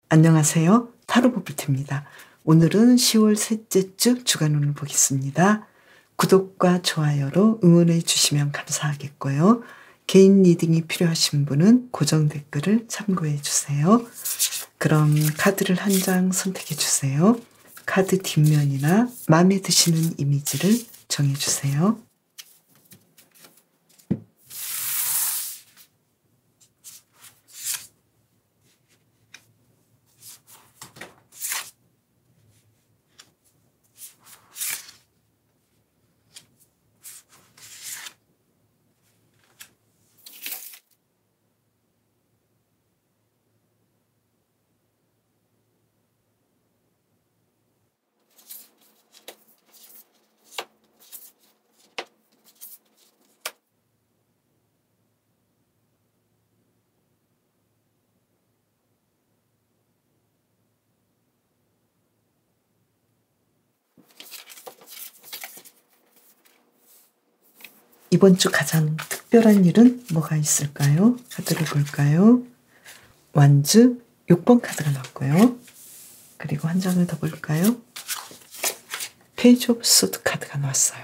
안녕하세요. 타로 보블트입니다. 오늘은 10월 셋째 주 주간운을 보겠습니다. 구독과 좋아요로 응원해 주시면 감사하겠고요. 개인 리딩이 필요하신 분은 고정 댓글을 참고해 주세요. 그럼 카드를 한 장 선택해 주세요. 카드 뒷면이나 마음에 드시는 이미지를 정해 주세요. 이번 주 가장 특별한 일은 뭐가 있을까요? 카드를 볼까요? 완즈 6번 카드가 나왔고요. 그리고 한 장을 더 볼까요? 페이지 오브 소드 카드가 나왔어요.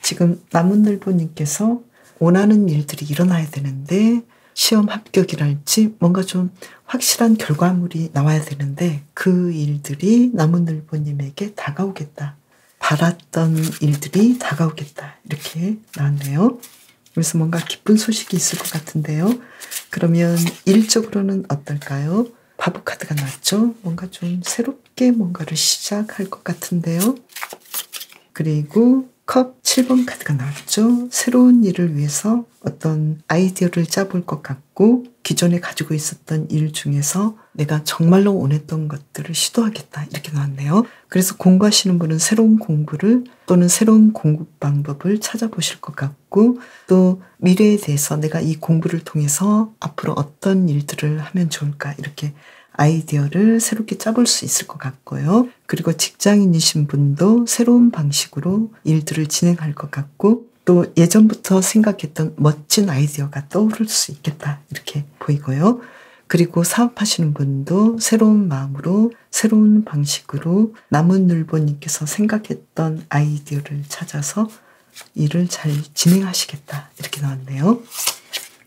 지금 나무늘보님께서 원하는 일들이 일어나야 되는데 시험 합격이랄지 뭔가 좀 확실한 결과물이 나와야 되는데 그 일들이 나무늘보님에게 다가오겠다. 바랐던 일들이 다가오겠다. 이렇게 나왔네요. 그래서 뭔가 기쁜 소식이 있을 것 같은데요. 그러면 일적으로는 어떨까요? 바보 카드가 나왔죠. 뭔가 좀 새롭게 뭔가를 시작할 것 같은데요. 그리고 컵 7번 카드가 나왔죠. 새로운 일을 위해서 어떤 아이디어를 짜볼 것 같고 기존에 가지고 있었던 일 중에서 내가 정말로 원했던 것들을 시도하겠다 이렇게 나왔네요. 그래서 공부하시는 분은 새로운 공부를 또는 새로운 공부 방법을 찾아보실 것 같고 또 미래에 대해서 내가 이 공부를 통해서 앞으로 어떤 일들을 하면 좋을까 이렇게 아이디어를 새롭게 짜볼 수 있을 것 같고요. 그리고 직장인이신 분도 새로운 방식으로 일들을 진행할 것 같고 또 예전부터 생각했던 멋진 아이디어가 떠오를 수 있겠다 이렇게 보이고요. 그리고 사업하시는 분도 새로운 마음으로 새로운 방식으로 나무늘보님께서 생각했던 아이디어를 찾아서 일을 잘 진행하시겠다 이렇게 나왔네요.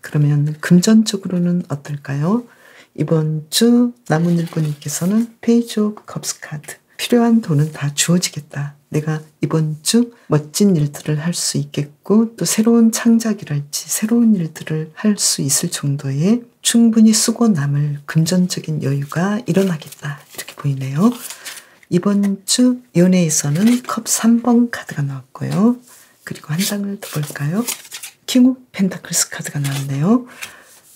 그러면 금전적으로는 어떨까요? 이번 주 나무늘보님께서는 페이지 오브 컵스 카드 필요한 돈은 다 주어지겠다. 내가 이번 주 멋진 일들을 할 수 있겠고 또 새로운 창작이랄지 새로운 일들을 할 수 있을 정도의 충분히 쓰고 남을 금전적인 여유가 일어나겠다. 이렇게 보이네요. 이번 주 연애에서는 컵 3번 카드가 나왔고요. 그리고 한 장을 더 볼까요? 킹 오브 펜타클스 카드가 나왔네요.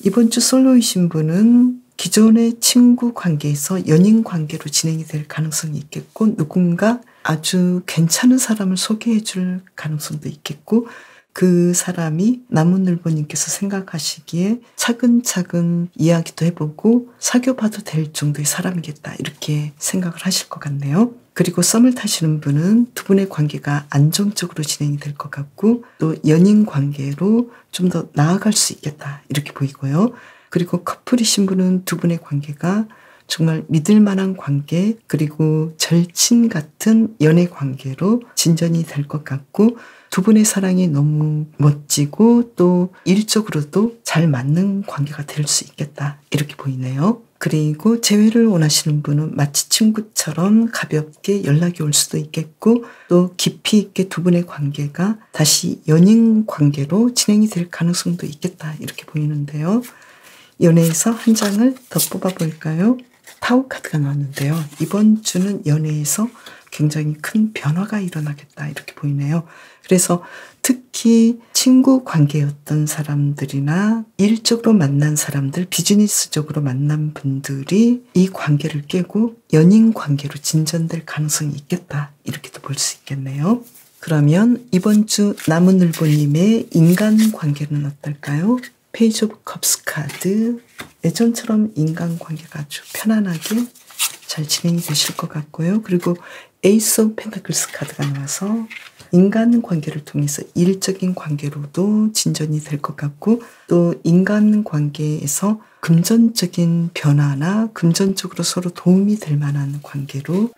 이번 주 솔로이신 분은 기존의 친구 관계에서 연인 관계로 진행이 될 가능성이 있겠고 누군가 아주 괜찮은 사람을 소개해 줄 가능성도 있겠고 그 사람이 나무늘보님께서 생각하시기에 차근차근 이야기도 해보고 사귀어봐도 될 정도의 사람이겠다 이렇게 생각을 하실 것 같네요. 그리고 썸을 타시는 분은 두 분의 관계가 안정적으로 진행이 될 것 같고 또 연인 관계로 좀 더 나아갈 수 있겠다 이렇게 보이고요. 그리고 커플이신 분은 두 분의 관계가 정말 믿을 만한 관계 그리고 절친 같은 연애 관계로 진전이 될 것 같고 두 분의 사랑이 너무 멋지고 또 일적으로도 잘 맞는 관계가 될 수 있겠다 이렇게 보이네요. 그리고 재회를 원하시는 분은 마치 친구처럼 가볍게 연락이 올 수도 있겠고 또 깊이 있게 두 분의 관계가 다시 연인 관계로 진행이 될 가능성도 있겠다 이렇게 보이는데요. 연애에서 한 장을 더 뽑아볼까요? 타워 카드가 나왔는데요. 이번 주는 연애에서 굉장히 큰 변화가 일어나겠다 이렇게 보이네요. 그래서 특히 친구 관계였던 사람들이나 일적으로 만난 사람들, 비즈니스적으로 만난 분들이 이 관계를 깨고 연인 관계로 진전될 가능성이 있겠다 이렇게도 볼 수 있겠네요. 그러면 이번 주 나무늘보님의 인간 관계는 어떨까요? 페이지 오브 컵스 카드 예전처럼 인간관계가 아주 편안하게 잘 진행이 되실 것 같고요. 그리고 에이스 오브 펜타클스 카드가 나와서 인간관계를 통해서 일적인 관계로도 진전이 될 것 같고 또 인간관계에서 금전적인 변화나 금전적으로 서로 도움이 될 만한 관계로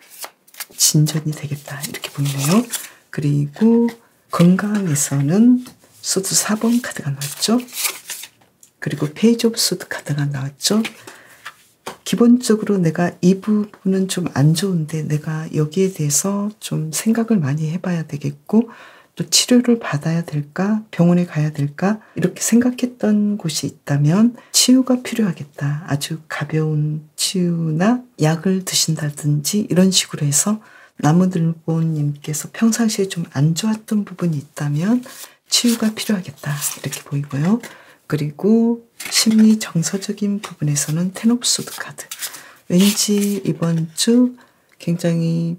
진전이 되겠다 이렇게 보이네요. 그리고 건강에서는 소드 4번 카드가 나왔죠. 그리고 페이지 오브 소드 카드가 나왔죠. 기본적으로 내가 이 부분은 좀 안 좋은데 내가 여기에 대해서 좀 생각을 많이 해봐야 되겠고 또 치료를 받아야 될까? 병원에 가야 될까? 이렇게 생각했던 곳이 있다면 치유가 필요하겠다. 아주 가벼운 치유나 약을 드신다든지 이런 식으로 해서 나무늘보님께서 평상시에 좀 안 좋았던 부분이 있다면 치유가 필요하겠다. 이렇게 보이고요. 그리고 심리 정서적인 부분에서는 텐 오브 소드 카드. 왠지 이번 주 굉장히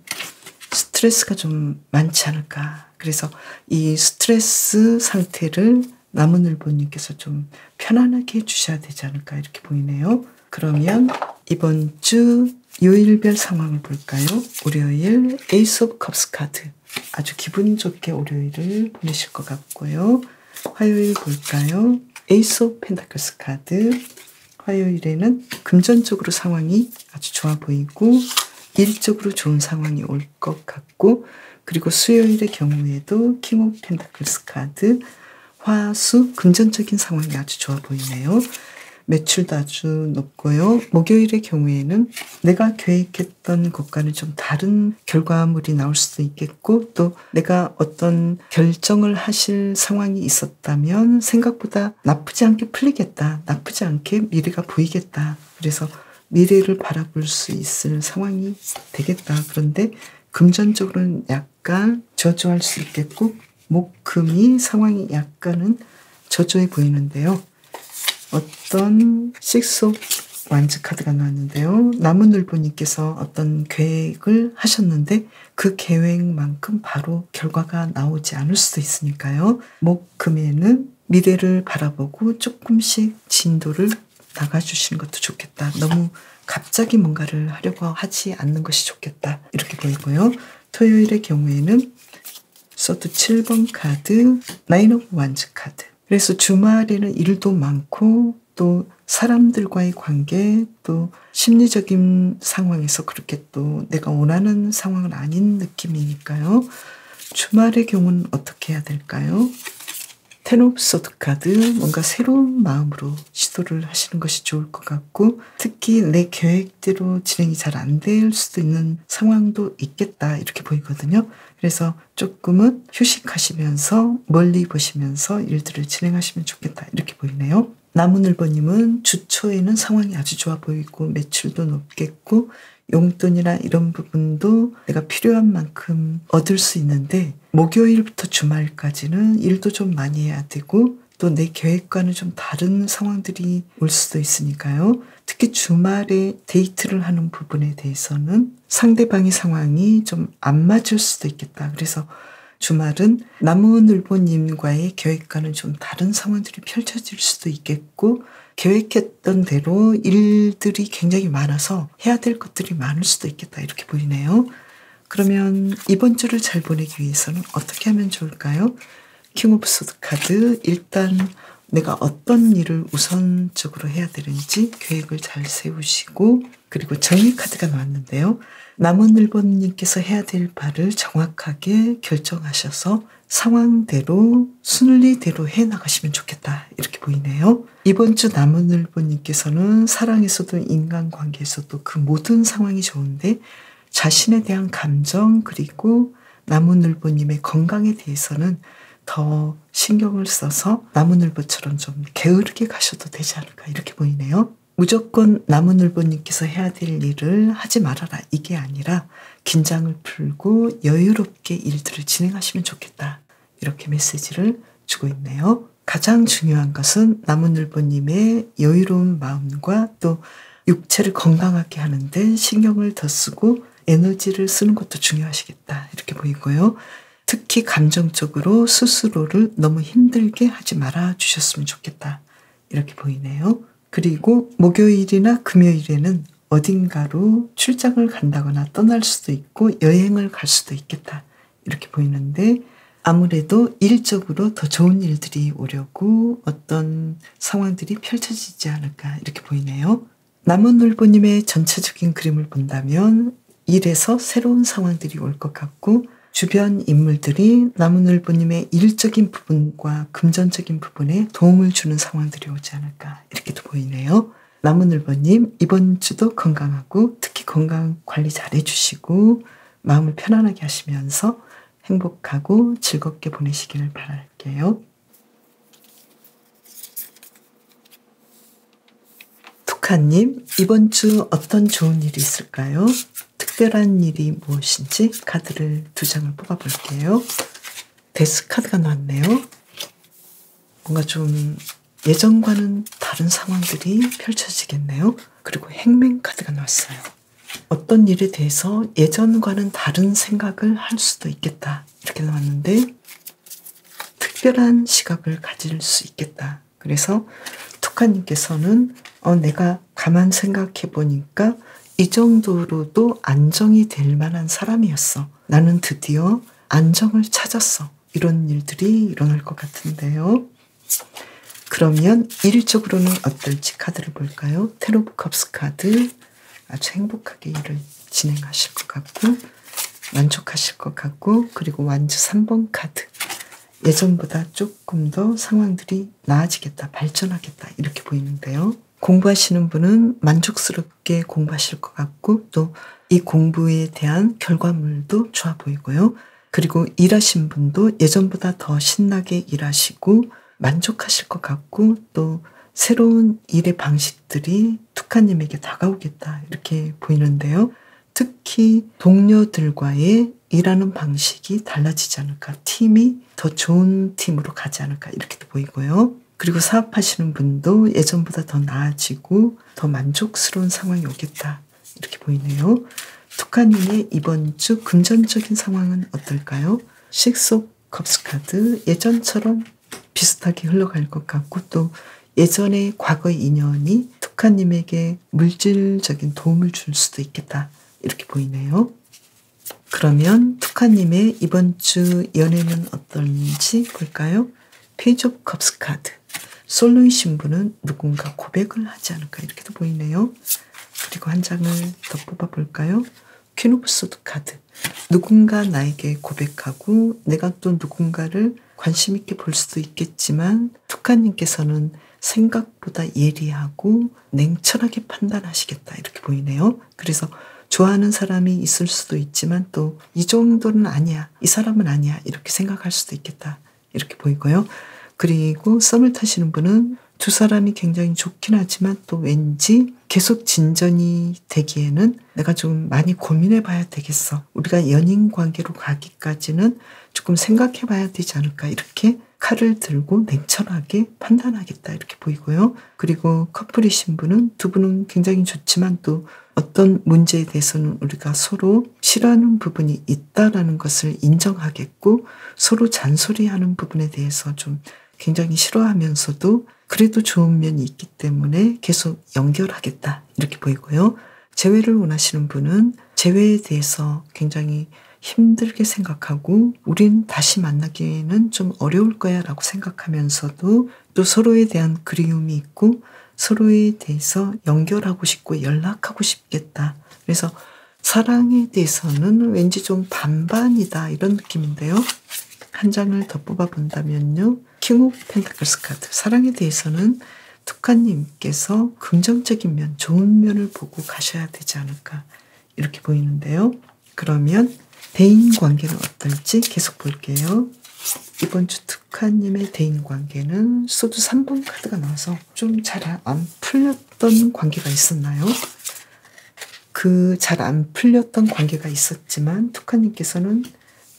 스트레스가 좀 많지 않을까. 그래서 이 스트레스 상태를 나무늘보님께서 좀 편안하게 해주셔야 되지 않을까 이렇게 보이네요. 그러면 이번 주 요일별 상황을 볼까요? 월요일 에이스 오브 컵스 카드. 아주 기분 좋게 월요일을 보내실 것 같고요. 화요일 볼까요? 에이스 오브 펜타클스 카드. 화요일에는 금전적으로 상황이 아주 좋아 보이고 일적으로 좋은 상황이 올 것 같고 그리고 수요일의 경우에도 킹 오브 펜타클스 카드. 화수 금전적인 상황이 아주 좋아 보이네요. 매출도 아주 높고요. 목요일의 경우에는 내가 계획했던 것과는 좀 다른 결과물이 나올 수도 있겠고 또 내가 어떤 결정을 하실 상황이 있었다면 생각보다 나쁘지 않게 풀리겠다. 나쁘지 않게 미래가 보이겠다. 그래서 미래를 바라볼 수 있을 상황이 되겠다. 그런데 금전적으로는 약간 저조할 수 있겠고 목금이 상황이 약간은 저조해 보이는데요. 어떤 식스 오브 완즈 카드가 나왔는데요. 나무늘보님께서 어떤 계획을 하셨는데 그 계획만큼 바로 결과가 나오지 않을 수도 있으니까요. 목금에는 미래를 바라보고 조금씩 진도를 나가주시는 것도 좋겠다. 너무 갑자기 뭔가를 하려고 하지 않는 것이 좋겠다. 이렇게 보이고요. 토요일의 경우에는 소드 7번 카드, 나인 오브 완즈 카드. 그래서 주말에는 일도 많고 또 사람들과의 관계 또 심리적인 상황에서 그렇게 또 내가 원하는 상황은 아닌 느낌이니까요. 주말의 경우는 어떻게 해야 될까요? 텐 오브 소드 카드. 뭔가 새로운 마음으로 시도를 하시는 것이 좋을 것 같고 특히 내 계획대로 진행이 잘 안 될 수도 있는 상황도 있겠다 이렇게 보이거든요. 그래서 조금은 휴식하시면서 멀리 보시면서 일들을 진행하시면 좋겠다 이렇게 보이네요. 나무늘보님은 주 초에는 상황이 아주 좋아 보이고 매출도 높겠고 용돈이나 이런 부분도 내가 필요한 만큼 얻을 수 있는데 목요일부터 주말까지는 일도 좀 많이 해야 되고 또 내 계획과는 좀 다른 상황들이 올 수도 있으니까요. 특히 주말에 데이트를 하는 부분에 대해서는 상대방의 상황이 좀 안 맞을 수도 있겠다. 그래서 주말은 나무늘보님과의 계획과는 좀 다른 상황들이 펼쳐질 수도 있겠고 계획했던 대로 일들이 굉장히 많아서 해야 될 것들이 많을 수도 있겠다 이렇게 보이네요. 그러면 이번 주를 잘 보내기 위해서는 어떻게 하면 좋을까요? 킹 오브 소드 카드. 일단 내가 어떤 일을 우선적으로 해야 되는지 계획을 잘 세우시고 그리고 정리 카드가 나왔는데요. 나무늘보님께서 해야 될 바를 정확하게 결정하셔서 상황대로 순리대로 해나가시면 좋겠다 이렇게 보이네요. 이번 주 나무늘보님께서는 사랑에서도 인간관계에서도 그 모든 상황이 좋은데 자신에 대한 감정 그리고 나무늘보님의 건강에 대해서는 더 신경을 써서 나무늘보처럼 좀 게으르게 가셔도 되지 않을까 이렇게 보이네요. 무조건 나무늘보님께서 해야 될 일을 하지 말아라 이게 아니라 긴장을 풀고 여유롭게 일들을 진행하시면 좋겠다 이렇게 메시지를 주고 있네요. 가장 중요한 것은 나무늘보님의 여유로운 마음과 또 육체를 건강하게 하는데 신경을 더 쓰고 에너지를 쓰는 것도 중요하시겠다 이렇게 보이고요. 특히 감정적으로 스스로를 너무 힘들게 하지 말아 주셨으면 좋겠다 이렇게 보이네요. 그리고 목요일이나 금요일에는 어딘가로 출장을 간다거나 떠날 수도 있고 여행을 갈 수도 있겠다 이렇게 보이는데 아무래도 일적으로 더 좋은 일들이 오려고 어떤 상황들이 펼쳐지지 않을까 이렇게 보이네요. 나무늘보님의 전체적인 그림을 본다면 일에서 새로운 상황들이 올 것 같고 주변 인물들이 나무늘보님의 일적인 부분과 금전적인 부분에 도움을 주는 상황들이 오지 않을까 이렇게도 보이네요. 나무늘보님 이번 주도 건강하고 특히 건강 관리 잘 해주시고 마음을 편안하게 하시면서 행복하고 즐겁게 보내시기를 바랄게요. 툭하님 이번 주 어떤 좋은 일이 있을까요? 특별한 일이 무엇인지 카드를 2장을 뽑아볼게요. 데스 카드가 나왔네요. 뭔가 좀 예전과는 다른 상황들이 펼쳐지겠네요. 그리고 행맨 카드가 나왔어요. 어떤 일에 대해서 예전과는 다른 생각을 할 수도 있겠다. 이렇게 나왔는데 특별한 시각을 가질 수 있겠다. 그래서 툭하님께서는 내가 가만 생각해 보니까 이 정도로도 안정이 될 만한 사람이었어. 나는 드디어 안정을 찾았어. 이런 일들이 일어날 것 같은데요. 그러면 일적으로는 어떨지 카드를 볼까요? 텐 오브 컵스 카드. 아주 행복하게 일을 진행하실 것 같고 만족하실 것 같고 그리고 완주 3번 카드. 예전보다 조금 더 상황들이 나아지겠다, 발전하겠다 이렇게 보이는데요. 공부하시는 분은 만족스럽게 공부하실 것 같고 또 이 공부에 대한 결과물도 좋아 보이고요. 그리고 일하신 분도 예전보다 더 신나게 일하시고 만족하실 것 같고 또 새로운 일의 방식들이 툭하님에게 다가오겠다 이렇게 보이는데요. 특히 동료들과의 일하는 방식이 달라지지 않을까, 팀이 더 좋은 팀으로 가지 않을까 이렇게도 보이고요. 그리고 사업하시는 분도 예전보다 더 나아지고 더 만족스러운 상황이 오겠다 이렇게 보이네요. 툭하님의 이번 주 금전적인 상황은 어떨까요? 식스 오브 컵스 카드. 예전처럼 비슷하게 흘러갈 것 같고 또 예전의 과거의 인연이 툭하님에게 물질적인 도움을 줄 수도 있겠다 이렇게 보이네요. 그러면 툭하님의 이번 주 연애는 어떤지 볼까요? 페이지 오브 컵스 카드. 솔로이신 분은 누군가 고백을 하지 않을까 이렇게도 보이네요. 그리고 한 장을 더 뽑아볼까요? 퀸 오브 소드 카드. 누군가 나에게 고백하고 내가 또 누군가를 관심 있게 볼 수도 있겠지만 툭하님께서는 생각보다 예리하고 냉철하게 판단하시겠다 이렇게 보이네요. 그래서 좋아하는 사람이 있을 수도 있지만 또 이 정도는 아니야, 이 사람은 아니야 이렇게 생각할 수도 있겠다 이렇게 보이고요. 그리고 썸을 타시는 분은 두 사람이 굉장히 좋긴 하지만 또 왠지 계속 진전이 되기에는 내가 좀 많이 고민해 봐야 되겠어. 우리가 연인 관계로 가기까지는 조금 생각해 봐야 되지 않을까 이렇게 칼을 들고 냉철하게 판단하겠다 이렇게 보이고요. 그리고 커플이신 분은 두 분은 굉장히 좋지만 또 어떤 문제에 대해서는 우리가 서로 싫어하는 부분이 있다라는 것을 인정하겠고 서로 잔소리하는 부분에 대해서 좀 굉장히 싫어하면서도 그래도 좋은 면이 있기 때문에 계속 연결하겠다 이렇게 보이고요. 재회를 원하시는 분은 재회에 대해서 굉장히 힘들게 생각하고 우린 다시 만나기에는 좀 어려울 거야 라고 생각하면서도 또 서로에 대한 그리움이 있고 서로에 대해서 연결하고 싶고 연락하고 싶겠다. 그래서 사랑에 대해서는 왠지 좀 반반이다 이런 느낌인데요. 한 장을 더 뽑아본다면요. 킹 오브 펜타클스 카드. 사랑에 대해서는 툭하님께서 긍정적인 면, 좋은 면을 보고 가셔야 되지 않을까 이렇게 보이는데요. 그러면 대인관계는 어떨지 계속 볼게요. 이번 주 툭하님의 대인관계는 소드 3번 카드가 나와서 좀 잘 안 풀렸던 관계가 있었나요? 그 잘 안 풀렸던 관계가 있었지만 툭하님께서는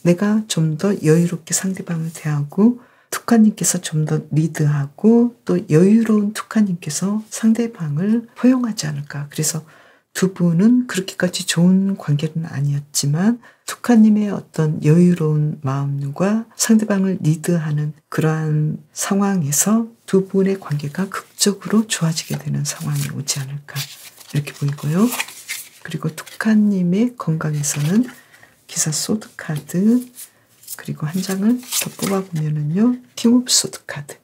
내가 좀 더 여유롭게 상대방을 대하고 툭하님께서 좀 더 리드하고 또 여유로운 툭하님께서 상대방을 포용하지 않을까. 그래서 두 분은 그렇게까지 좋은 관계는 아니었지만 툭하님의 어떤 여유로운 마음과 상대방을 리드하는 그러한 상황에서 두 분의 관계가 극적으로 좋아지게 되는 상황이 오지 않을까 이렇게 보이고요. 그리고 툭하님의 건강에서는 기사 소드 카드, 그리고 한 장을 더 뽑아보면은요. 킹 오브 소드 카드.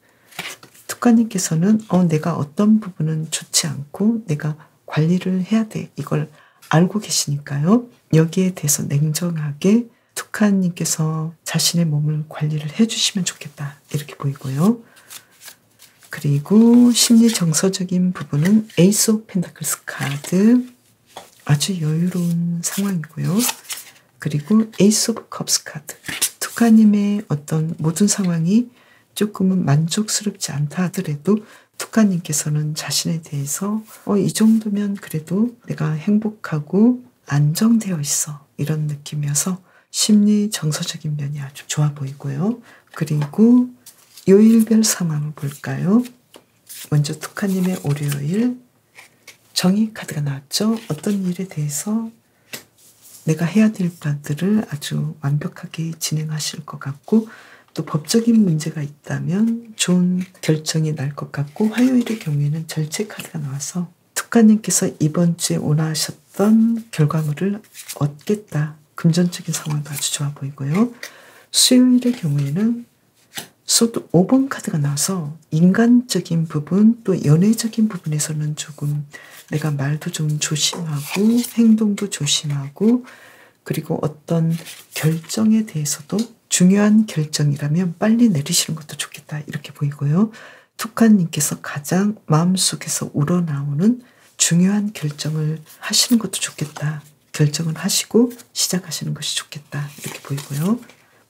투카님께서는 내가 어떤 부분은 좋지 않고 내가 관리를 해야 돼. 이걸 알고 계시니까요. 여기에 대해서 냉정하게 투카님께서 자신의 몸을 관리를 해주시면 좋겠다. 이렇게 보이고요. 그리고 심리 정서적인 부분은 에이스 오브 펜타클스 카드. 아주 여유로운 상황이고요. 그리고 에이스 오브 컵스 카드. 투카님의 어떤 모든 상황이 조금은 만족스럽지 않다 하더라도 투카님께서는 자신에 대해서 이 정도면 그래도 내가 행복하고 안정되어 있어. 이런 느낌이어서 심리 정서적인 면이 아주 좋아 보이고요. 그리고 요일별 상황을 볼까요? 먼저 투카님의 월요일 정의 카드가 나왔죠. 어떤 일에 대해서 내가 해야 될 바들을 아주 완벽하게 진행하실 것 같고 또 법적인 문제가 있다면 좋은 결정이 날 것 같고 화요일의 경우에는 절제 카드가 나와서 투카님께서 이번 주에 원하셨던 결과물을 얻겠다. 금전적인 상황도 아주 좋아 보이고요. 수요일의 경우에는 소드 5번 카드가 나와서 인간적인 부분 또 연애적인 부분에서는 조금 내가 말도 좀 조심하고 행동도 조심하고 그리고 어떤 결정에 대해서도 중요한 결정이라면 빨리 내리시는 것도 좋겠다 이렇게 보이고요. 투카님께서 가장 마음속에서 우러나오는 중요한 결정을 하시는 것도 좋겠다. 결정을 하시고 시작하시는 것이 좋겠다 이렇게 보이고요.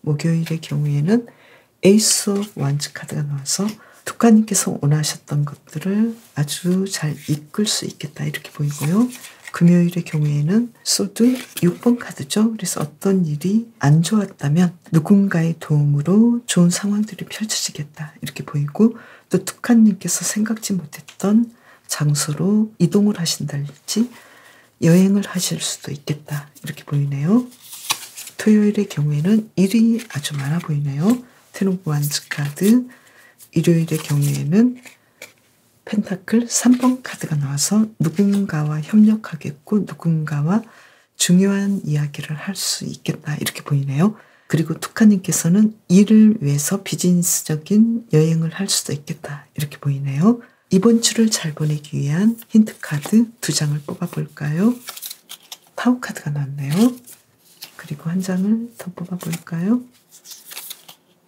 목요일의 경우에는 에이스 오브 완즈 카드가 나와서 투카님께서 원하셨던 것들을 아주 잘 이끌 수 있겠다 이렇게 보이고요. 금요일의 경우에는 소드 6번 카드죠. 그래서 어떤 일이 안 좋았다면 누군가의 도움으로 좋은 상황들이 펼쳐지겠다 이렇게 보이고 또 투카님께서 생각지 못했던 장소로 이동을 하신달지 여행을 하실 수도 있겠다 이렇게 보이네요. 토요일의 경우에는 일이 아주 많아 보이네요. 텐 오브 완즈 카드. 일요일의 경우에는 펜타클 3번 카드가 나와서 누군가와 협력하겠고 누군가와 중요한 이야기를 할 수 있겠다 이렇게 보이네요. 그리고 투카님께서는 일을 위해서 비즈니스적인 여행을 할 수도 있겠다 이렇게 보이네요. 이번 주를 잘 보내기 위한 힌트 카드 2장을 뽑아볼까요? 타워 카드가 나왔네요. 그리고 한 장을 더 뽑아볼까요?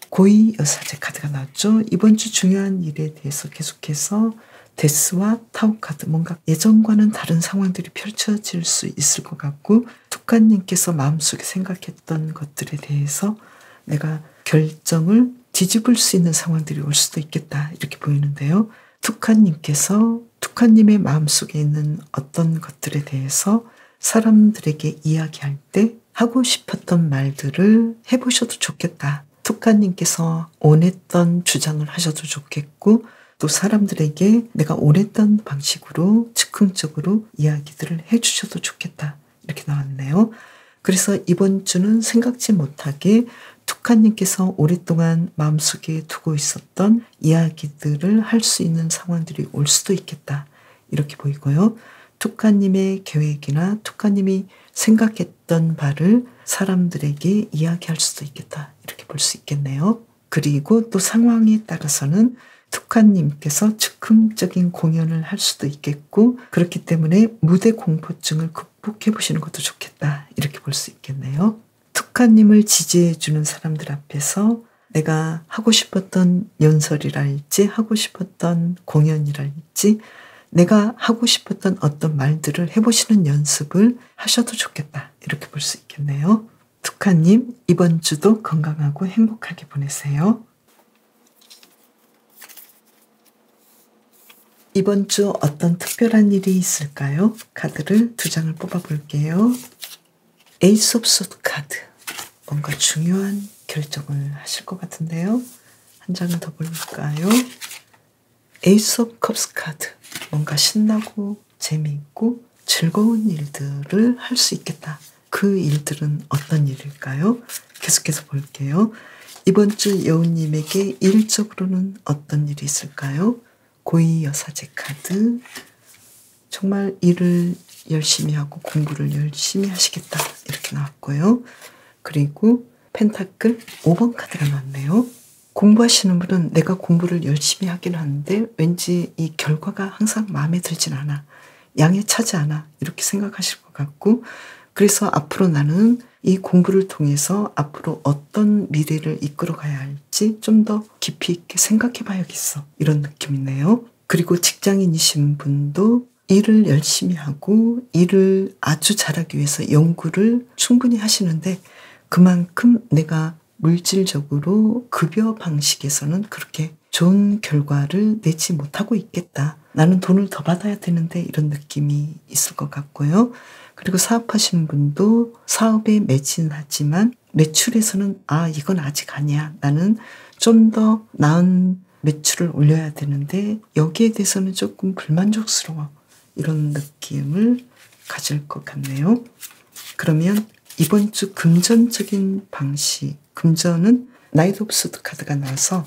고위 여사제 카드가 나왔죠. 이번 주 중요한 일에 대해서 계속해서 데스와 타워 카드 뭔가 예전과는 다른 상황들이 펼쳐질 수 있을 것 같고 투카님께서 마음속에 생각했던 것들에 대해서 내가 결정을 뒤집을 수 있는 상황들이 올 수도 있겠다 이렇게 보이는데요. 투카님께서 투카님의 마음속에 있는 어떤 것들에 대해서 사람들에게 이야기할 때 하고 싶었던 말들을 해보셔도 좋겠다. 투카님께서 원했던 주장을 하셔도 좋겠고 또 사람들에게 내가 원했던 방식으로 즉흥적으로 이야기들을 해주셔도 좋겠다 이렇게 나왔네요. 그래서 이번 주는 생각지 못하게 투카님께서 오랫동안 마음속에 두고 있었던 이야기들을 할 수 있는 상황들이 올 수도 있겠다 이렇게 보이고요. 투카님의 계획이나 투카님이 생각했던 바를 사람들에게 이야기할 수도 있겠다 이렇게 볼 수 있겠네요. 그리고 또 상황에 따라서는 투카님께서 즉흥적인 공연을 할 수도 있겠고 그렇기 때문에 무대 공포증을 극복해 보시는 것도 좋겠다 이렇게 볼 수 있겠네요. 투카님을 지지해 주는 사람들 앞에서 내가 하고 싶었던 연설이랄지 하고 싶었던 공연이랄지 내가 하고 싶었던 어떤 말들을 해보시는 연습을 하셔도 좋겠다 이렇게 볼 수 있겠네요. 투카님 이번 주도 건강하고 행복하게 보내세요. 이번 주 어떤 특별한 일이 있을까요? 카드를 2장을 뽑아볼게요. 에이스 오브 소드 카드. 뭔가 중요한 결정을 하실 것 같은데요. 한 장을 더 볼까요? 에이스 오브 컵스 카드. 뭔가 신나고 재미있고 즐거운 일들을 할 수 있겠다. 그 일들은 어떤 일일까요? 계속해서 볼게요. 이번 주 여우님에게 일적으로는 어떤 일이 있을까요? 고위 여사제 카드. 정말 일을 열심히 하고 공부를 열심히 하시겠다 이렇게 나왔고요. 그리고 펜타클 5번 카드가 나왔네요. 공부하시는 분은 내가 공부를 열심히 하긴 하는데 왠지 이 결과가 항상 마음에 들진 않아. 양에 차지 않아. 이렇게 생각하실 것 같고, 그래서 앞으로 나는 이 공부를 통해서 앞으로 어떤 미래를 이끌어 가야 할지 좀 더 깊이 있게 생각해 봐야겠어. 이런 느낌이네요. 그리고 직장인이신 분도 일을 열심히 하고 일을 아주 잘하기 위해서 연구를 충분히 하시는데 그만큼 내가 물질적으로 급여 방식에서는 그렇게 좋은 결과를 내지 못하고 있겠다. 나는 돈을 더 받아야 되는데 이런 느낌이 있을 것 같고요. 그리고 사업하시는 분도 사업에 매진하지만 매출에서는 이건 아직 아니야. 나는 좀 더 나은 매출을 올려야 되는데 여기에 대해서는 조금 불만족스러워. 이런 느낌을 가질 것 같네요. 그러면 이번 주 금전적인 방식, 금전은 나이트 오브 소드 카드가 나와서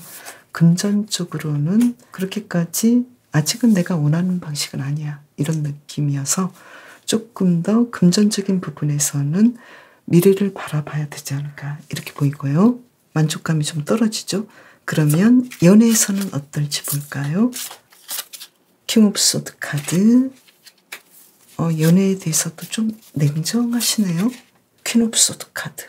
금전 쪽으로는 그렇게까지 아직은 내가 원하는 방식은 아니야. 이런 느낌이어서 조금 더 금전적인 부분에서는 미래를 바라봐야 되지 않을까 이렇게 보이고요. 만족감이 좀 떨어지죠. 그러면 연애에서는 어떨지 볼까요? 킹 오브 소드 카드. 연애에 대해서도 좀 냉정하시네요. 퀸 오브 소드 카드.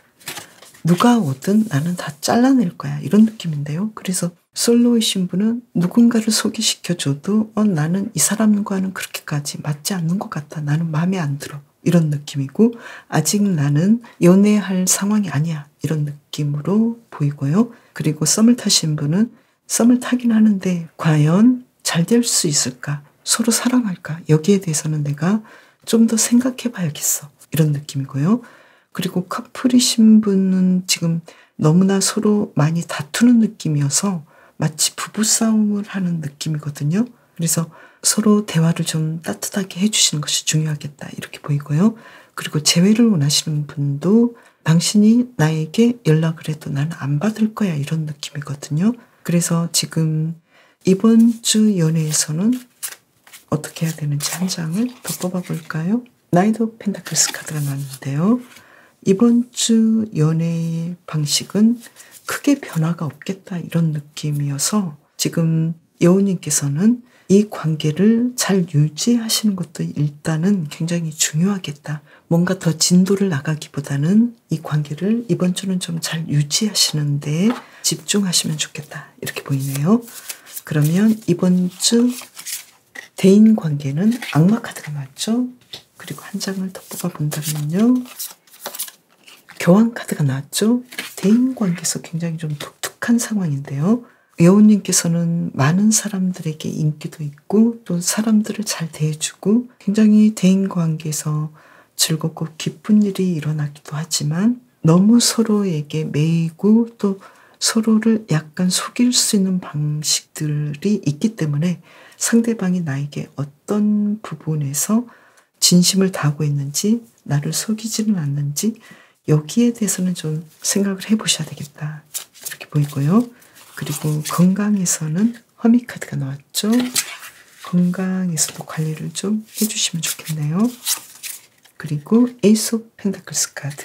누가 오든 나는 다 잘라낼 거야. 이런 느낌인데요. 그래서 솔로이신 분은 누군가를 소개시켜줘도 나는 이 사람과는 그렇게까지 맞지 않는 것 같아. 나는 마음에 안 들어. 이런 느낌이고 아직 나는 연애할 상황이 아니야. 이런 느낌으로 보이고요. 그리고 썸을 타신 분은 썸을 타긴 하는데 과연 잘 될 수 있을까? 서로 사랑할까? 여기에 대해서는 내가 좀 더 생각해 봐야겠어. 이런 느낌이고요. 그리고 커플이신 분은 지금 너무나 서로 많이 다투는 느낌이어서 마치 부부싸움을 하는 느낌이거든요. 그래서 서로 대화를 좀 따뜻하게 해주시는 것이 중요하겠다. 이렇게 보이고요. 그리고 재회를 원하시는 분도 당신이 나에게 연락을 해도 나는 안 받을 거야. 이런 느낌이거든요. 그래서 지금 이번 주 연애에서는 어떻게 해야 되는지 한 장을 더 뽑아볼까요? 나이트 오브 펜타클스 카드가 나왔는데요. 이번 주 연애 방식은 크게 변화가 없겠다 이런 느낌이어서 지금 여우님께서는 이 관계를 잘 유지하시는 것도 일단은 굉장히 중요하겠다. 뭔가 더 진도를 나가기보다는 이 관계를 이번 주는 좀 잘 유지하시는 데 집중하시면 좋겠다. 이렇게 보이네요. 그러면 이번 주 대인 관계는 악마 카드가 나왔죠. 그리고 한 장을 더 뽑아본다면요. 교환 카드가 나왔죠. 대인 관계에서 굉장히 좀 독특한 상황인데요. 여우님께서는 많은 사람들에게 인기도 있고 또 사람들을 잘 대해주고 굉장히 대인 관계에서 즐겁고 기쁜 일이 일어나기도 하지만 너무 서로에게 매이고 또 서로를 약간 속일 수 있는 방식들이 있기 때문에 상대방이 나에게 어떤 부분에서 진심을 다하고 있는지 나를 속이지는 않는지 여기에 대해서는 좀 생각을 해보셔야 되겠다. 이렇게 보이고요. 그리고 건강에서는 허미 카드가 나왔죠. 건강에서도 관리를 좀 해주시면 좋겠네요. 그리고 에이스 오브 펜타클스 카드.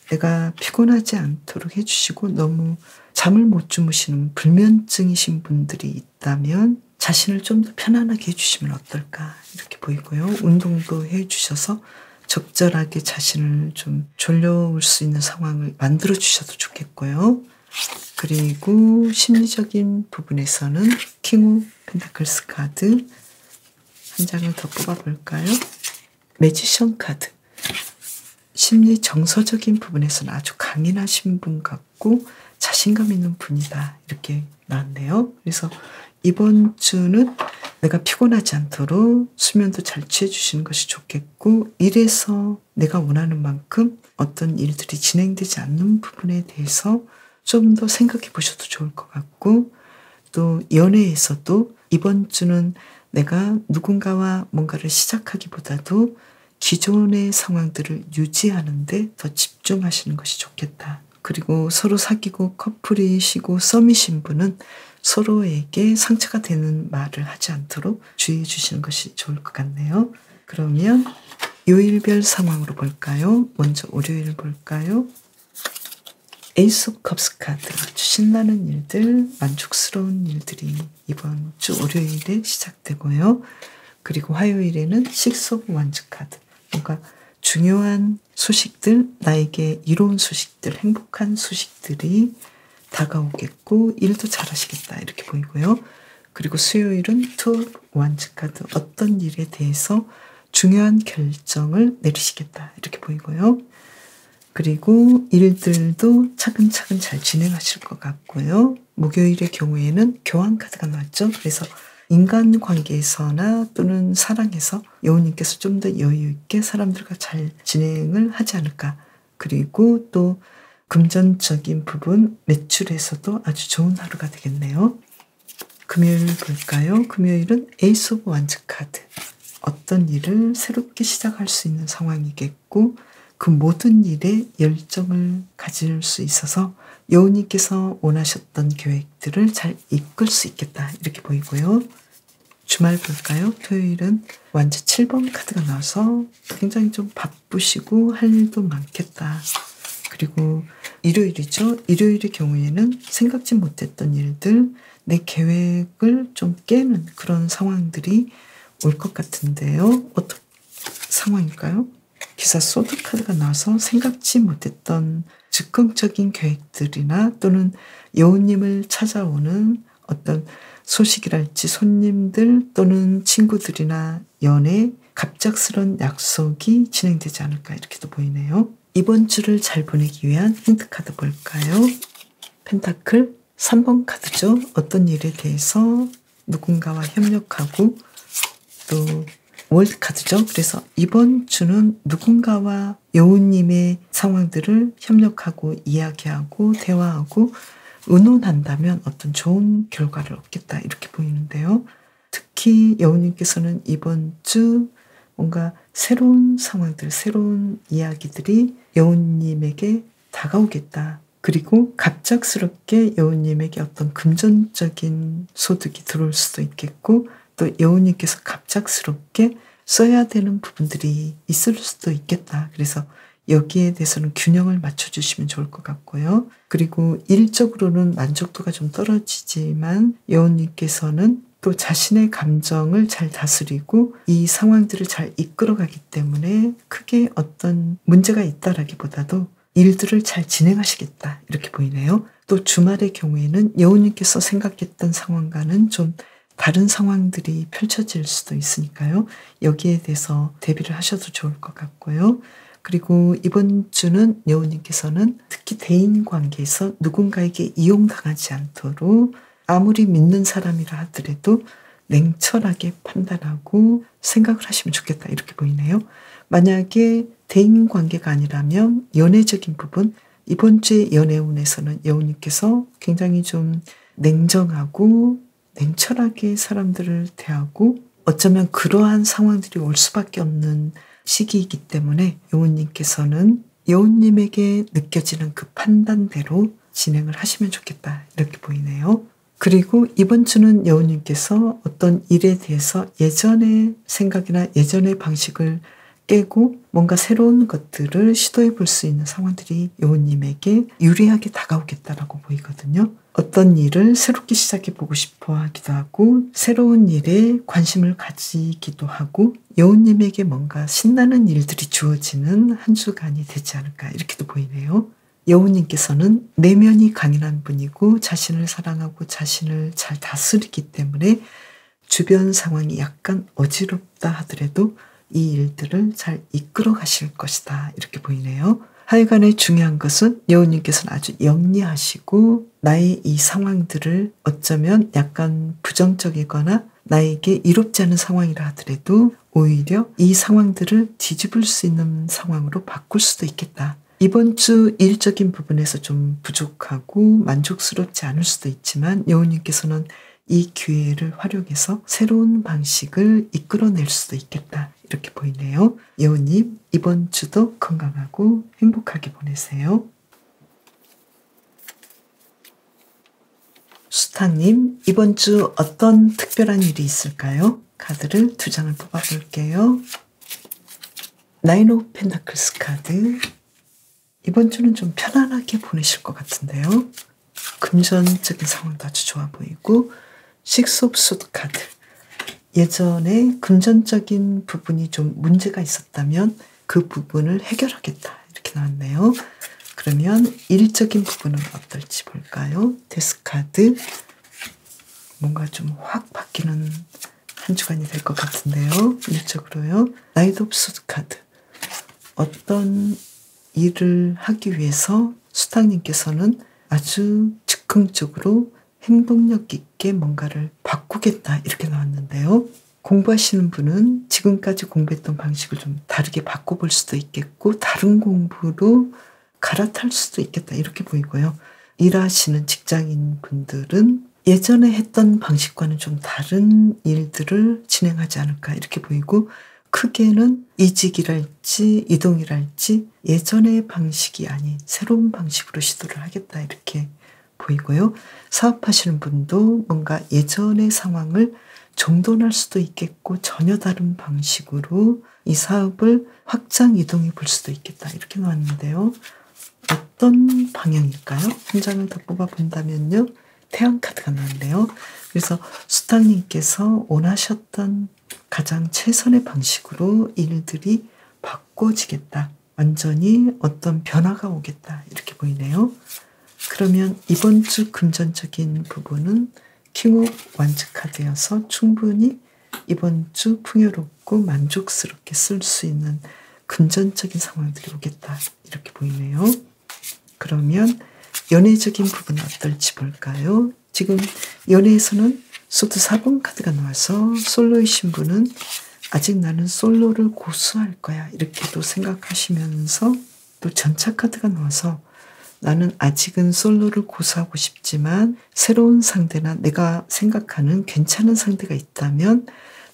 내가 피곤하지 않도록 해주시고 너무 잠을 못 주무시는 불면증이신 분들이 있다면 자신을 좀 더 편안하게 해주시면 어떨까 이렇게 보이고요. 운동도 해주셔서 적절하게 자신을 좀 졸려올 수 있는 상황을 만들어 주셔도 좋겠고요. 그리고 심리적인 부분에서는 킹 오브 펜타클스 카드 한 장을 더 뽑아볼까요? 매지션 카드. 심리 정서적인 부분에서는 아주 강인하신 분 같고 자신감 있는 분이다. 이렇게 나왔네요. 그래서 이번 주는 내가 피곤하지 않도록 수면도 잘 취해주시는 것이 좋겠고 일에서 내가 원하는 만큼 어떤 일들이 진행되지 않는 부분에 대해서 좀 더 생각해 보셔도 좋을 것 같고 또 연애에서도 이번 주는 내가 누군가와 뭔가를 시작하기보다도 기존의 상황들을 유지하는데 더 집중하시는 것이 좋겠다. 그리고 서로 사귀고 커플이시고 썸이신 분은 서로에게 상처가 되는 말을 하지 않도록 주의해 주시는 것이 좋을 것 같네요. 그러면 요일별 상황으로 볼까요? 먼저 월요일 볼까요? 에이스 오브 컵스 카드, 아주 신나는 일들, 만족스러운 일들이 이번 주 월요일에 시작되고요. 그리고 화요일에는 식스 오브 완즈 카드, 뭔가 중요한 소식들, 나에게 이로운 소식들, 행복한 소식들이 다가오겠고 일도 잘하시겠다 이렇게 보이고요. 그리고 수요일은 투 오브 완즈 카드, 어떤 일에 대해서 중요한 결정을 내리시겠다 이렇게 보이고요. 그리고 일들도 차근차근 잘 진행하실 것 같고요. 목요일의 경우에는 교환 카드가 나왔죠. 그래서 인간관계에서나 또는 사랑에서 여우님께서 좀 더 여유 있게 사람들과 잘 진행을 하지 않을까. 그리고 또 금전적인 부분, 매출에서도 아주 좋은 하루가 되겠네요. 금요일 볼까요? 금요일은 에이스 오브 완즈 카드. 어떤 일을 새롭게 시작할 수 있는 상황이겠고 그 모든 일에 열정을 가질 수 있어서 여우님께서 원하셨던 계획들을 잘 이끌 수 있겠다 이렇게 보이고요. 주말 볼까요? 토요일은 완즈 7번 카드가 나와서 굉장히 좀 바쁘시고 할 일도 많겠다. 그리고 일요일이죠. 일요일의 경우에는 생각지 못했던 일들, 내 계획을 좀 깨는 그런 상황들이 올 것 같은데요. 어떤 상황일까요? 기사 소드 카드가 나와서 생각지 못했던 즉흥적인 계획들이나 또는 여우님을 찾아오는 어떤 소식이랄지 손님들 또는 친구들이나 연애, 갑작스런 약속이 진행되지 않을까 이렇게도 보이네요. 이번 주를 잘 보내기 위한 힌트 카드 볼까요? 펜타클 3번 카드죠. 어떤 일에 대해서 누군가와 협력하고 또 월드 카드죠. 그래서 이번 주는 누군가와 여우님의 상황들을 협력하고 이야기하고 대화하고 의논한다면 어떤 좋은 결과를 얻겠다 이렇게 보이는데요. 특히 여우님께서는 이번 주 뭔가 새로운 상황들, 새로운 이야기들이 여우님에게 다가오겠다. 그리고 갑작스럽게 여우님에게 어떤 금전적인 소득이 들어올 수도 있겠고 또 여우님께서 갑작스럽게 써야 되는 부분들이 있을 수도 있겠다. 그래서 여기에 대해서는 균형을 맞춰주시면 좋을 것 같고요. 그리고 일적으로는 만족도가 좀 떨어지지만 여우님께서는 또 자신의 감정을 잘 다스리고 이 상황들을 잘 이끌어가기 때문에 크게 어떤 문제가 있다라기보다도 일들을 잘 진행하시겠다 이렇게 보이네요. 또 주말의 경우에는 여우님께서 생각했던 상황과는 좀 다른 상황들이 펼쳐질 수도 있으니까요. 여기에 대해서 대비를 하셔도 좋을 것 같고요. 그리고 이번 주는 여우님께서는 특히 대인관계에서 누군가에게 이용당하지 않도록 아무리 믿는 사람이라 하더라도 냉철하게 판단하고 생각을 하시면 좋겠다 이렇게 보이네요. 만약에 대인관계가 아니라면 연애적인 부분, 이번 주의 연애운에서는 여우님께서 굉장히 좀 냉정하고 냉철하게 사람들을 대하고 어쩌면 그러한 상황들이 올 수밖에 없는 시기이기 때문에 여우님께서는 여우님에게 느껴지는 그 판단대로 진행을 하시면 좋겠다 이렇게 보이네요. 그리고 이번 주는 여우님께서 어떤 일에 대해서 예전의 생각이나 예전의 방식을 깨고 뭔가 새로운 것들을 시도해 볼 수 있는 상황들이 여우님에게 유리하게 다가오겠다라고 보이거든요. 어떤 일을 새롭게 시작해 보고 싶어 하기도 하고 새로운 일에 관심을 가지기도 하고 여우님에게 뭔가 신나는 일들이 주어지는 한 주간이 되지 않을까 이렇게도 보이네요. 여우님께서는 내면이 강인한 분이고 자신을 사랑하고 자신을 잘 다스리기 때문에 주변 상황이 약간 어지럽다 하더라도 이 일들을 잘 이끌어 가실 것이다 이렇게 보이네요. 하여간에 중요한 것은 여우님께서는 아주 영리하시고 나의 이 상황들을 어쩌면 약간 부정적이거나 나에게 이롭지 않은 상황이라 하더라도 오히려 이 상황들을 뒤집을 수 있는 상황으로 바꿀 수도 있겠다. 이번 주 일적인 부분에서 좀 부족하고 만족스럽지 않을 수도 있지만 여우님께서는 이 기회를 활용해서 새로운 방식을 이끌어낼 수도 있겠다. 이렇게 보이네요. 여우님, 이번 주도 건강하고 행복하게 보내세요. 수타님, 이번 주 어떤 특별한 일이 있을까요? 카드를 2장을 뽑아볼게요. 나인 오브 펜타클스 카드. 이번 주는 좀 편안하게 보내실 것 같은데요. 금전적인 상황도 아주 좋아 보이고 식스 오브 소드 카드. 예전에 금전적인 부분이 좀 문제가 있었다면 그 부분을 해결하겠다 이렇게 나왔네요. 그러면 일적인 부분은 어떨지 볼까요? 데스 카드. 뭔가 좀 확 바뀌는 한 주간이 될 것 같은데요. 일적으로요. 나이트 오브 소드 카드. 어떤 일을 하기 위해서 수탁님께서는 아주 즉흥적으로 행동력 있게 뭔가를 바꾸겠다 이렇게 나왔는데요. 공부하시는 분은 지금까지 공부했던 방식을 좀 다르게 바꿔볼 수도 있겠고 다른 공부로 갈아탈 수도 있겠다 이렇게 보이고요. 일하시는 직장인 분들은 예전에 했던 방식과는 좀 다른 일들을 진행하지 않을까 이렇게 보이고 크게는 이직이랄지 이동이랄지 예전의 방식이 아닌 새로운 방식으로 시도를 하겠다 이렇게 보이고요. 사업하시는 분도 뭔가 예전의 상황을 정돈할 수도 있겠고 전혀 다른 방식으로 이 사업을 확장 이동해 볼 수도 있겠다 이렇게 나왔는데요. 어떤 방향일까요? 한 장을 더 뽑아본다면요. 태양 카드가 나왔네요. 그래서 수탁님께서 원하셨던 가장 최선의 방식으로 일들이 바꿔지겠다. 완전히 어떤 변화가 오겠다. 이렇게 보이네요. 그러면 이번 주 금전적인 부분은 킹 오브 완즈 카드여서 충분히 이번 주 풍요롭고 만족스럽게 쓸 수 있는 금전적인 상황들이 오겠다. 이렇게 보이네요. 그러면 연애적인 부분은 어떨지 볼까요? 지금 연애에서는 소드 4번 카드가 나와서 솔로이신 분은 아직 나는 솔로를 고수할 거야 이렇게도 생각하시면서 또 전차 카드가 나와서 나는 아직은 솔로를 고수하고 싶지만 새로운 상대나 내가 생각하는 괜찮은 상대가 있다면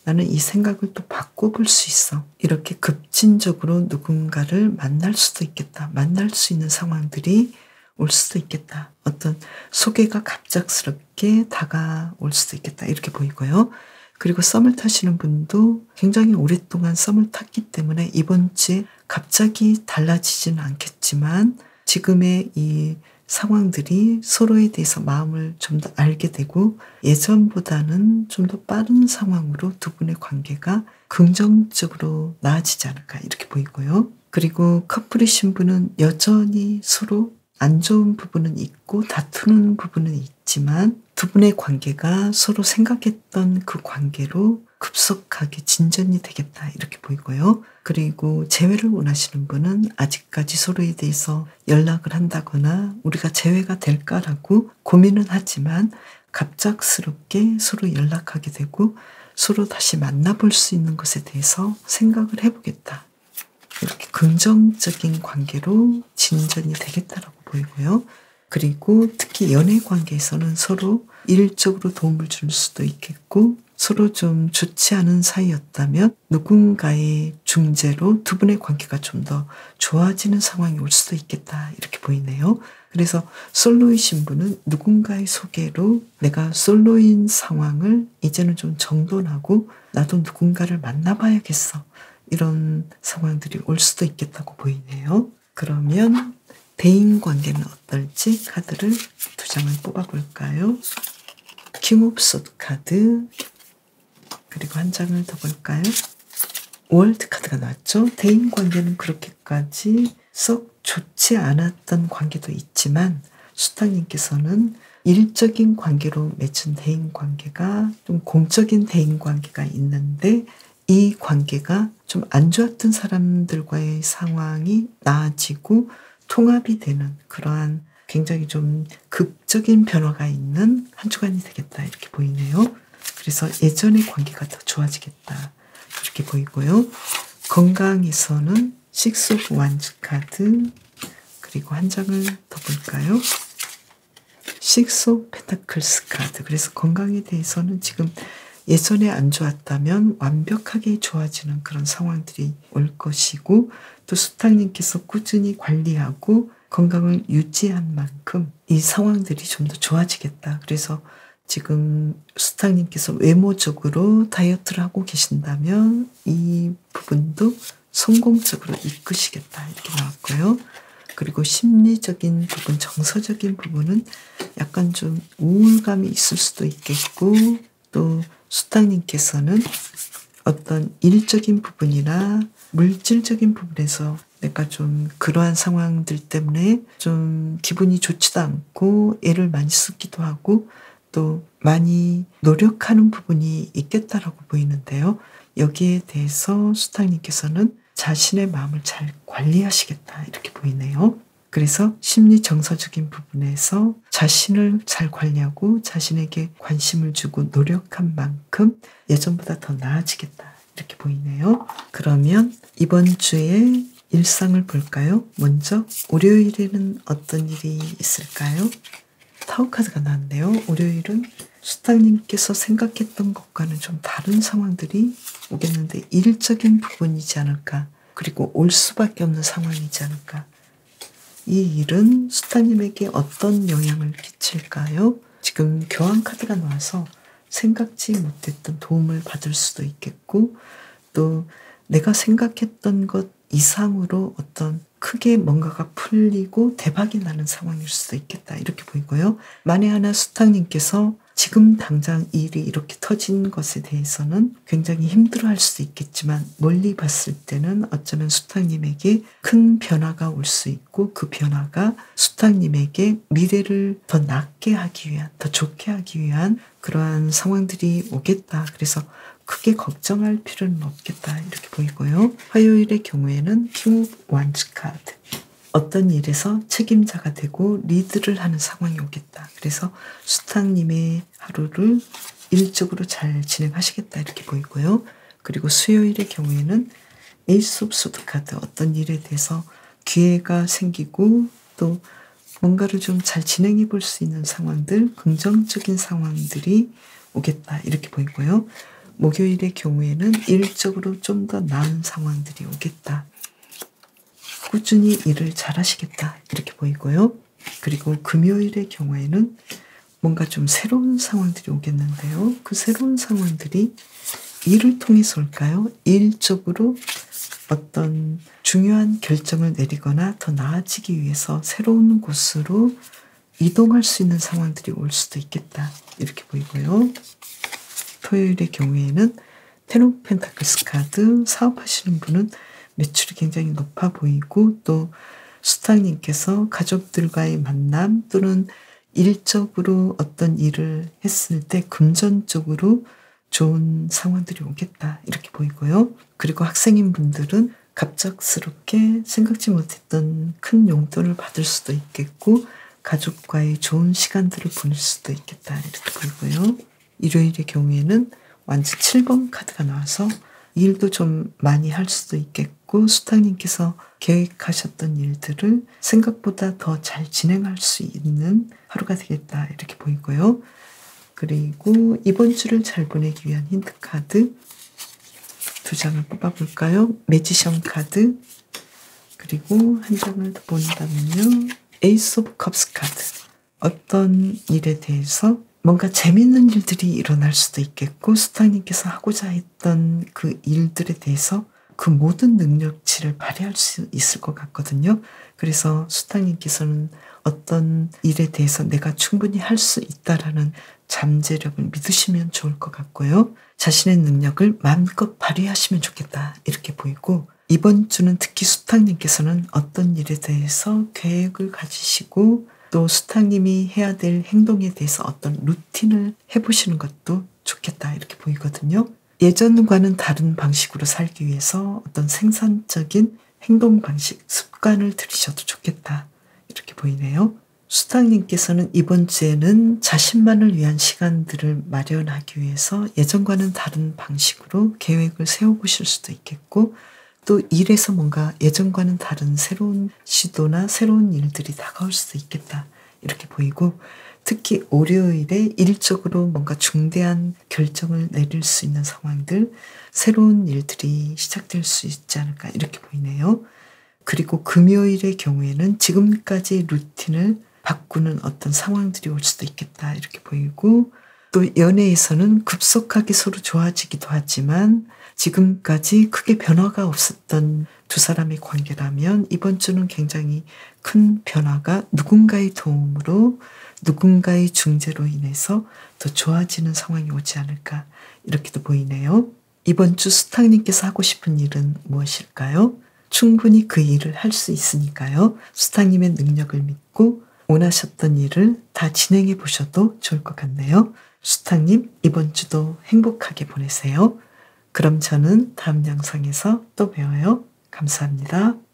나는 이 생각을 또 바꿔볼 수 있어. 이렇게 급진적으로 누군가를 만날 수도 있겠다. 만날 수 있는 상황들이 올 수도 있겠다. 어떤 소개가 갑작스럽게 다가올 수도 있겠다. 이렇게 보이고요. 그리고 썸을 타시는 분도 굉장히 오랫동안 썸을 탔기 때문에 이번 주에 갑자기 달라지지는 않겠지만 지금의 이 상황들이 서로에 대해서 마음을 좀 더 알게 되고 예전보다는 좀 더 빠른 상황으로 두 분의 관계가 긍정적으로 나아지지 않을까 이렇게 보이고요. 그리고 커플이신 분은 여전히 서로 안 좋은 부분은 있고 다투는 부분은 있지만 두 분의 관계가 서로 생각했던 그 관계로 급속하게 진전이 되겠다 이렇게 보이고요. 그리고 재회를 원하시는 분은 아직까지 서로에 대해서 연락을 한다거나 우리가 재회가 될까라고 고민은 하지만 갑작스럽게 서로 연락하게 되고 서로 다시 만나볼 수 있는 것에 대해서 생각을 해보겠다. 이렇게 긍정적인 관계로 진전이 되겠다라고 보이고요. 그리고 특히 연애 관계에서는 서로 일적으로 도움을 줄 수도 있겠고 서로 좀 좋지 않은 사이였다면 누군가의 중재로 두 분의 관계가 좀 더 좋아지는 상황이 올 수도 있겠다 이렇게 보이네요. 그래서 솔로이신 분은 누군가의 소개로 내가 솔로인 상황을 이제는 좀 정돈하고 나도 누군가를 만나봐야겠어. 이런 상황들이 올 수도 있겠다고 보이네요. 그러면 대인관계는 어떨지 카드를 두 장을 뽑아볼까요? 킹 오브 소드 카드 그리고 한 장을 더 볼까요? 월드 카드가 나왔죠. 대인관계는 그렇게까지 썩 좋지 않았던 관계도 있지만 수탁님께서는 일적인 관계로 맺은 대인관계가 좀 공적인 대인관계가 있는데 이 관계가 좀 안 좋았던 사람들과의 상황이 나아지고 통합이 되는 그러한 굉장히 좀 극적인 변화가 있는 한 주간이 되겠다 이렇게 보이네요. 그래서 예전의 관계가 더 좋아지겠다 이렇게 보이고요. 건강에서는 식스 오브 완즈 카드 그리고 한 장을 더 볼까요? 식스 오브 펜타클스 카드. 그래서 건강에 대해서는 지금 예전에 안 좋았다면 완벽하게 좋아지는 그런 상황들이 올 것이고 또 수탁님께서 꾸준히 관리하고 건강을 유지한 만큼 이 상황들이 좀 더 좋아지겠다. 그래서 지금 수탁님께서 외모적으로 다이어트를 하고 계신다면 이 부분도 성공적으로 이끄시겠다 이렇게 나왔고요. 그리고 심리적인 부분, 정서적인 부분은 약간 좀 우울감이 있을 수도 있겠고, 또 수탁님께서는 어떤 일적인 부분이나 물질적인 부분에서 내가 좀 그러한 상황들 때문에 좀 기분이 좋지도 않고 애를 많이 쓰기도 하고 또 많이 노력하는 부분이 있겠다라고 보이는데요. 여기에 대해서 수탁님께서는 자신의 마음을 잘 관리하시겠다 이렇게 보이네요. 그래서 심리 정서적인 부분에서 자신을 잘 관리하고 자신에게 관심을 주고 노력한 만큼 예전보다 더 나아지겠다 이렇게 보이네요. 그러면 이번 주에 일상을 볼까요? 먼저 월요일에는 어떤 일이 있을까요? 타워 카드가 나왔네요. 월요일은 수탁님께서 생각했던 것과는 좀 다른 상황들이 오겠는데 일적인 부분이지 않을까, 그리고 올 수밖에 없는 상황이지 않을까. 이 일은 수탁님에게 어떤 영향을 끼칠까요? 지금 교환 카드가 나와서 생각지 못했던 도움을 받을 수도 있겠고, 또 내가 생각했던 것 이상으로 어떤 크게 뭔가가 풀리고 대박이 나는 상황일 수도 있겠다 이렇게 보이고요. 만에 하나 수탁님께서 지금 당장 일이 이렇게 터진 것에 대해서는 굉장히 힘들어할 수도 있겠지만 멀리 봤을 때는 어쩌면 수탁님에게 큰 변화가 올 수 있고 그 변화가 수탁님에게 미래를 더 낫게 하기 위한, 더 좋게 하기 위한 그러한 상황들이 오겠다. 그래서 크게 걱정할 필요는 없겠다 이렇게 보이고요. 화요일의 경우에는 킹 오브 완즈 카드. 어떤 일에서 책임자가 되고 리드를 하는 상황이 오겠다. 그래서 수탁님의 하루를 일적으로 잘 진행하시겠다 이렇게 보이고요. 그리고 수요일의 경우에는 에이스 오브 소드 카드. 어떤 일에 대해서 기회가 생기고 또 뭔가를 좀 잘 진행해 볼 수 있는 상황들, 긍정적인 상황들이 오겠다 이렇게 보이고요. 목요일의 경우에는 일적으로 좀 더 나은 상황들이 오겠다. 꾸준히 일을 잘 하시겠다 이렇게 보이고요. 그리고 금요일의 경우에는 뭔가 좀 새로운 상황들이 오겠는데요. 그 새로운 상황들이 일을 통해서 올까요? 일적으로 어떤 중요한 결정을 내리거나 더 나아지기 위해서 새로운 곳으로 이동할 수 있는 상황들이 올 수도 있겠다 이렇게 보이고요. 토요일의 경우에는 텐 오브 펜타클스 카드. 사업하시는 분은 매출이 굉장히 높아 보이고 또 수탁님께서 가족들과의 만남 또는 일적으로 어떤 일을 했을 때 금전적으로 좋은 상황들이 오겠다 이렇게 보이고요. 그리고 학생인 분들은 갑작스럽게 생각지 못했던 큰 용돈을 받을 수도 있겠고 가족과의 좋은 시간들을 보낼 수도 있겠다 이렇게 보이고요. 일요일의 경우에는 완전 7번 카드가 나와서 일도 좀 많이 할 수도 있겠고 수탁님께서 계획하셨던 일들을 생각보다 더 잘 진행할 수 있는 하루가 되겠다 이렇게 보이고요. 그리고 이번 주를 잘 보내기 위한 힌트 카드 2장을 뽑아볼까요? 매지션 카드. 그리고 한 장을 더 본다면요. 에이스 오브 컵스 카드. 어떤 일에 대해서 뭔가 재밌는 일들이 일어날 수도 있겠고 수탁님께서 하고자 했던 그 일들에 대해서 그 모든 능력치를 발휘할 수 있을 것 같거든요. 그래서 수탁님께서는 어떤 일에 대해서 내가 충분히 할 수 있다라는 잠재력을 믿으시면 좋을 것 같고요. 자신의 능력을 마음껏 발휘하시면 좋겠다 이렇게 보이고 이번 주는 특히 수탁님께서는 어떤 일에 대해서 계획을 가지시고 또 수탁님이 해야 될 행동에 대해서 어떤 루틴을 해보시는 것도 좋겠다 이렇게 보이거든요. 예전과는 다른 방식으로 살기 위해서 어떤 생산적인 행동 방식, 습관을 들이셔도 좋겠다 이렇게 보이네요. 수탁님께서는 이번 주에는 자신만을 위한 시간들을 마련하기 위해서 예전과는 다른 방식으로 계획을 세워보실 수도 있겠고 또 일에서 뭔가 예전과는 다른 새로운 시도나 새로운 일들이 다가올 수도 있겠다 이렇게 보이고 특히 월요일에 일적으로 뭔가 중대한 결정을 내릴 수 있는 상황들, 새로운 일들이 시작될 수 있지 않을까 이렇게 보이네요. 그리고 금요일의 경우에는 지금까지 루틴을 바꾸는 어떤 상황들이 올 수도 있겠다 이렇게 보이고 또 연애에서는 급속하게 서로 좋아지기도 하지만 지금까지 크게 변화가 없었던 두 사람의 관계라면 이번 주는 굉장히 큰 변화가 누군가의 도움으로 누군가의 중재로 인해서 더 좋아지는 상황이 오지 않을까 이렇게도 보이네요. 이번 주 수탁님께서 하고 싶은 일은 무엇일까요? 충분히 그 일을 할 수 있으니까요. 수탁님의 능력을 믿고 원하셨던 일을 다 진행해 보셔도 좋을 것 같네요. 수탁님, 이번 주도 행복하게 보내세요. 그럼 저는 다음 영상에서 또 봬요. 감사합니다.